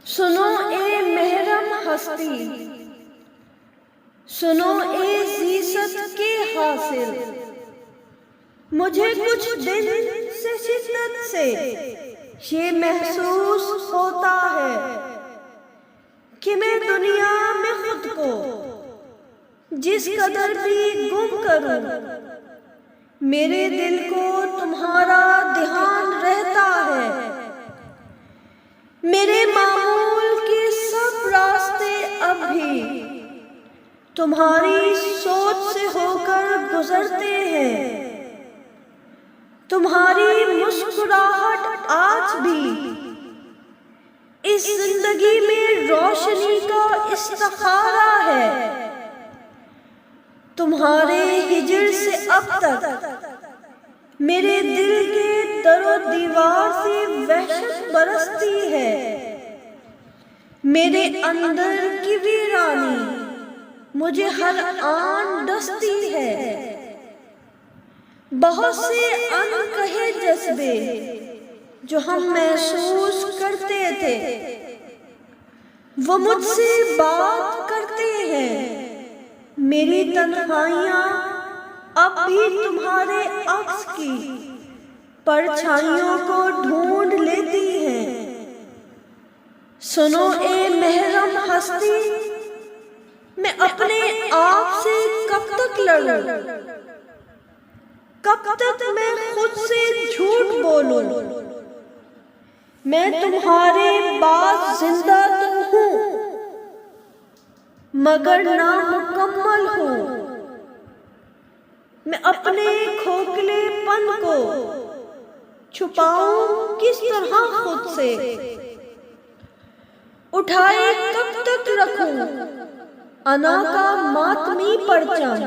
सुनो ए महरम हस्ती, सुनो ए जीसत के हासिल। मुझे कुछ दिन से शिद्दत से ये महसूस होता है कि मैं दुनिया में खुद को जिस कदर भी गुम करूं, मेरे दिल को तुम्हारा ध्यान रहता है। मेरे मामूल के सब रास्ते अब भी तुम्हारी सोच से होकर गुजरते हैं। तुम्हारी मुस्कुराहट आज भी इस जिंदगी में रोशनी का इस्तिखारा है। तुम्हारे हिजर से अब तक मेरे दिल के दरो दीवार से वहशत बरसती है। मेरे अंदर की वीरानी मुझे हर आन डसती है। बहुत से अनकहे जज्बे जो हम महसूस करते थे, वो मुझसे बात करते हैं। मेरी तन्हाइयाँ अब भी तुम्हारे अक्स की परछाइयों को ढूंढ लेती हैं। सुनो ए महरम हस्ती, मैं अपने आप से कब तक लड़ूं? कब तक मैं खुद से झूठ बोलूं? मैं तुम्हारे बाद जिंदा तो हूँ, मगर नामुकम्मल हूँ। मैं अपने खोखलेपन को छुपाऊं किस तरह खुद से? उठाए कब तक रखूं अना का मातमी परचम?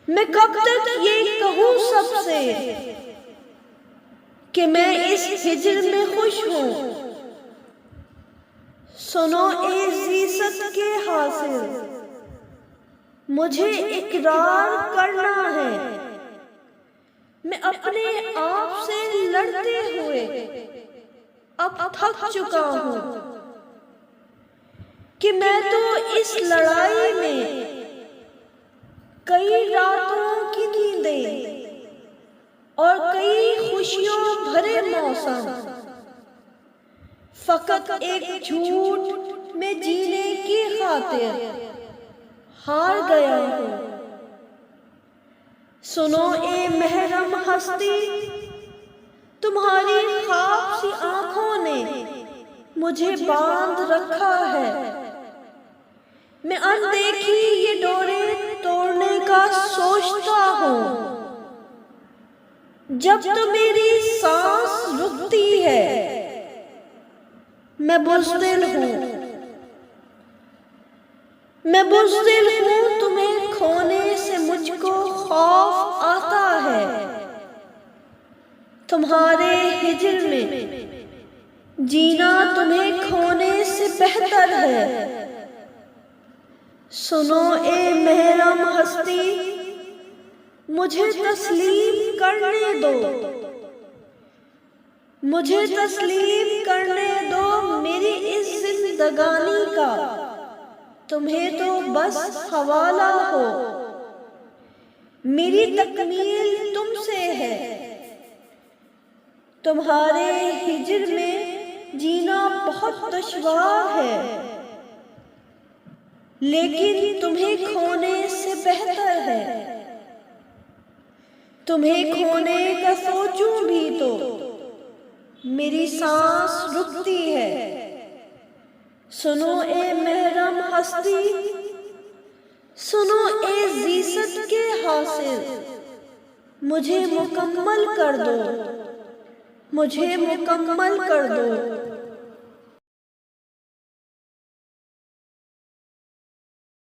मैं कब तक ये कहूं सबसे कि मैं इस हिजर में खुश हूं? सुनो ए जीसत के हासिल, मुझे इकरार करना है। मैं अपने आप से लड़ते हुए अब थक चुका हूँ कि मैं तो इस लड़ाई में कई रातों की नींदें और कई खुशियों भरे मौसम फकत एक झूठ में जीने की खातिर हार गया हूँ। सुनो ए महरम हस्ती, तुम्हारी ख्वाब सी आंखों ने मुझे बांध रखा है। मैं अनदेखी ये डोरे तोड़ने का सोचता हूँ। जब तो मेरी सांस रुकती है, मैं बुज़दिल हूँ। मैं बुज़दिल हूँ, तुम्हें खोने से मुझको खौफ आता है। तुम्हारे हिजर में जीना तुम्हें खोने से बेहतर है। सुनो ए महरम हस्ती, मुझे तस्लीम करने दो। मुझे तस्लीम करने दो मेरी इस जिंदगानी का तुम्हें तो बस हवाला हो। मेरी तकमील तुमसे है। तुम्हारे हिजर में जीना बहुत दुश्वार है, लेकिन तुम्हें खोने से बेहतर है। तुम्हें खोने का सोचूं भी तो मेरी सांस रुकती है। सुनो ए महरम हस्ती, सुनो ए जीसत के हासिल, मुझे मुकम्मल कर दो। मुझे मुकम्मल कर दो।